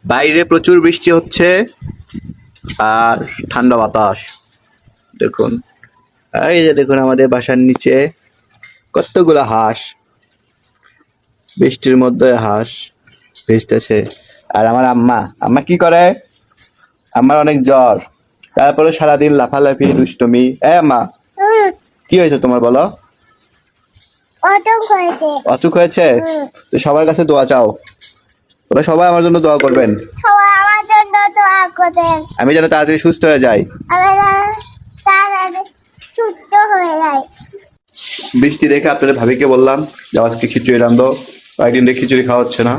বাইরে প্রচুর বৃষ্টি হচ্ছে আর ঠান্ডা বাতাস। দেখুন, এই যে দেখুন আমাদের বাসার নিচে কতগুলো হাঁস, বৃষ্টির মধ্যে হাঁস ভেসতেছে। আর আমার আম্মা কি করে? আমার অনেক জ্বর, তারপরে সারাদিন লাফালাফি দুষ্টুমি। আম্মা, কি হয়েছে তোমার বলো? অসুখ হয়েছে? তো সবার কাছে দোয়া চাও, ওরা সবাই আমার জন্য দোয়া করবেন, আমি যেন তাড়াতাড়ি সুস্থ হয়ে যাই। বৃষ্টি দেখে আপনাদের ভাবিকে বললাম যে আজকে খিচুড়ি রান্ধো, কয়েকদিন ধরে খিচুড়ি খাওয়া হচ্ছে না,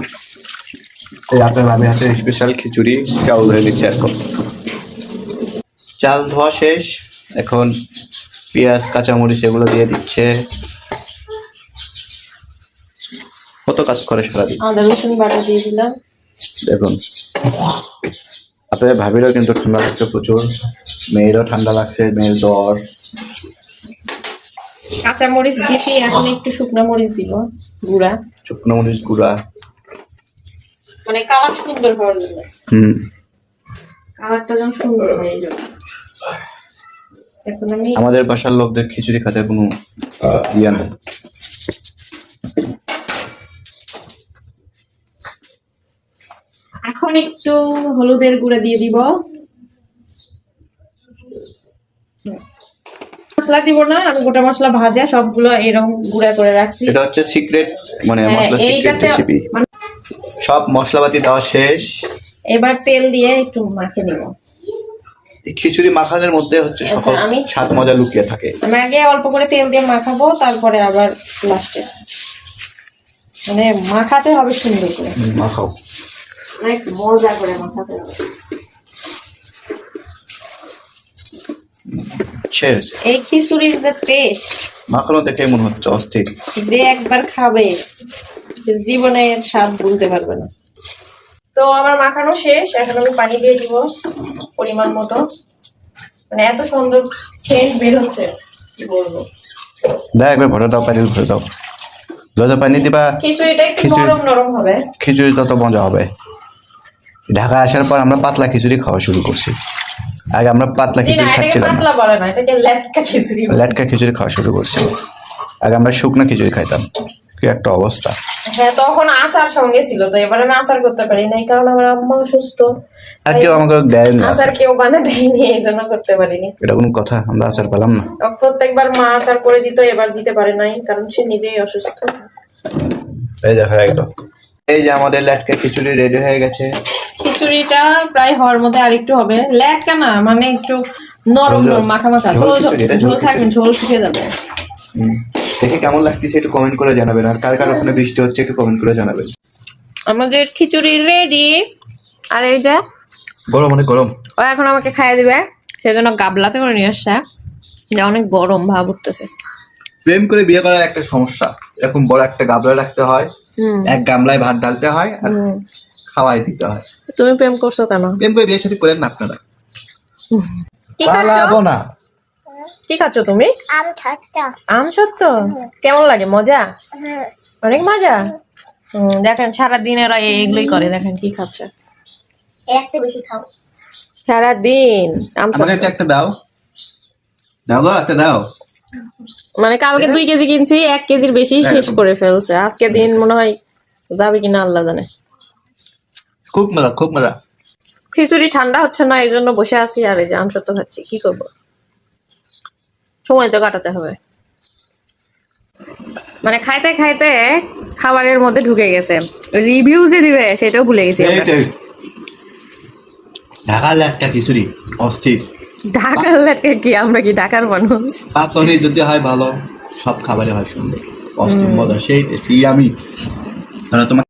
এই আপনার ভাবির হাতে স্পেশাল খিচুড়ি চাউল ধরে নিচ্ছে। এখন চাল ধোয়া শেষ, এখন পেঁয়াজ কাঁচামরিচ এগুলো দিয়ে দিচ্ছে। কত কাজ করে সারাদিন। আদা রসুন বাটা দিয়ে দিলাম। দেখুন, আপনাদের ভাবিরও কিন্তু ঠান্ডা লাগছে প্রচুর, মেয়েরও ঠান্ডা লাগছে, মেয়ের জ্বর। কাঁচা মরিচ দিতে এখন একটু শুকনো মরিচ দিব গুঁড়া, শুকনো মরিচ গুঁড়া, মানে কালার সুন্দর হওয়ার জন্য। কালারটা যেন সুন্দর হয় এই জন্য। এখন আমি আমাদের বাসার লোকদের খিচুড়ি খেতে কোনো ইয়া নেই। এখন একটু হলুদের গুঁড়া দিয়ে দিব। মশলা দিব না, আমি গোটা মশলা ভাজা সবগুলো এরকম গুঁড়া করে রাখছি। এটা হচ্ছে সিক্রেট, মানে মশলা সিক্রেট রেসিপি। সব মশলাপাতি দেওয়া শেষ, এবার তেল দিয়ে একটু মাখে নিব। খিচুড়ি মাখানোর মধ্যে হচ্ছে সকল স্বাদ মজা লুকিয়ে থাকে। আমি আগে অল্প করে তেল দিয়ে মাখাবো, তারপরে আবার লাস্টে মানে মাখাতে হবে সুন্দর করে। মাখাও, অনেক মজা করে মাখাতে হবে। শেষ। এই খিচুড়ির যে টেস্ট, মাখানো দেখে মনে হচ্ছে অস্থির। যে একবার খাবে জীবনের স্বাদ ভুলতে পারবে না। তো আমার মাখানো শেষ, এখন আমি পানি দিয়ে দিব পরিমাণ মতো। মানে এত সুন্দর সেন্ট বের হচ্ছে, কি বলবো। দেখ একবার ভরে দাও, পানি ভরে দাও, যত পানি দিবা খিচুড়িটা একটু নরম নরম হবে, খিচুড়ি তত মজা হবে। ঢাকা আসার পর আমরা পাতলা খিচুড়ি খাওয়া শুরু করছি। আগে আমরা পাতলা খিচুড়ি খাচ্ছিলাম, পাতলা বলে না, এটাকে লেটকা খিচুড়ি বলে। লেটকা খিচুড়ি খাওয়া শুরু করছি। আগে আমরা শুকনো খিচুড়ি খাইতাম, কি একটা অবস্থা। হ্যাঁ, তখন আচার সঙ্গে ছিল, তো এবার আমি আচার করতে পারি নাই, কারণ আমার আম্মা অসুস্থ। আর কেউ আমাকে দেয়নি আচার, কেউ বানা দেয়নি, এই জন্য করতে পারিনি। এটা কোনো কথা? আমরা আচার পেলাম না। প্রত্যেকবার মা আচার করে দিত, এবার দিতে পারে নাই, কারণ সে নিজেই অসুস্থ। এই যে হয়ে গেল, এই যে আমাদের লেটকা খিচুড়ি রেডি হয়ে গেছে। খিচুড়িটা প্রায় হওয়ার মধ্যে আরেকটু হবে, লেটকা না, মানে একটু নরম নরম মাখা মাখা, ঝোল থাকবে, ঝোল শুকিয়ে যাবে। দেখে কেমন লাগতেছে একটু কমেন্ট করে জানাবেন, আর কার কার ওখানে বৃষ্টি হচ্ছে একটু কমেন্ট করে জানাবেন। আমাদের খিচুড়ি রেডি। আর এইটা গরম, অনেক গরম। ও এখন আমাকে খাইয়ে দিবে, সেজন্য গাবলাতে করে নিয়ে আসছে। অনেক গরম ভাব উঠতেছে। প্রেম করে বিয়ে করার একটা সমস্যা, এরকম বড় একটা গামলা রাখতে হয়, এক গামলায় ভাত ঢালতে হয় আর খাওয়াই দিতে হয়। তুমি প্রেম করছো কেন? প্রেম করে বিয়ে শাদী করেন না আপনারা। কি পালাবো না। কি খাচ্ছ তুমি? আম সত্য। কেমন লাগে? মজা? অনেক মজা। দেখেন সারাদিন এরা এগুলোই করে, দেখেন কি খাচ্ছে। একটা বেশি খাও। সারাদিন আম আমাকে সত্য। একটা দাও, দাও গো একটা দাও। মানে কালকে 2 কেজি কিনছি, 1 কেজির বেশি শেষ করে ফেলছে। আজকে দিন মনে হয় যাবে কিনা আল্লাহ জানে। খুব মজা, খুব মজা। খিচুড়ি ঠান্ডা হচ্ছে না, এই জন্য বসে আছি আর এই যে আম সত্য খাচ্ছি। কি করবো, সময় তো কাটাতে হবে। মানে খাইতে খাইতে খাবারের মধ্যে ঢুকে গেছে, রিভিউ যে দিবে সেটাও ভুলে গেছি। ঢাকার লেটকা খিচুড়ি অস্থির। ঢাকার লেটকা কি? আমরা কি ঢাকার মানুষ? পাতনি যদি হয় ভালো, সব খাবারে হয় সুন্দর, অস্থির মজা, সেই আমি। তাহলে তোমার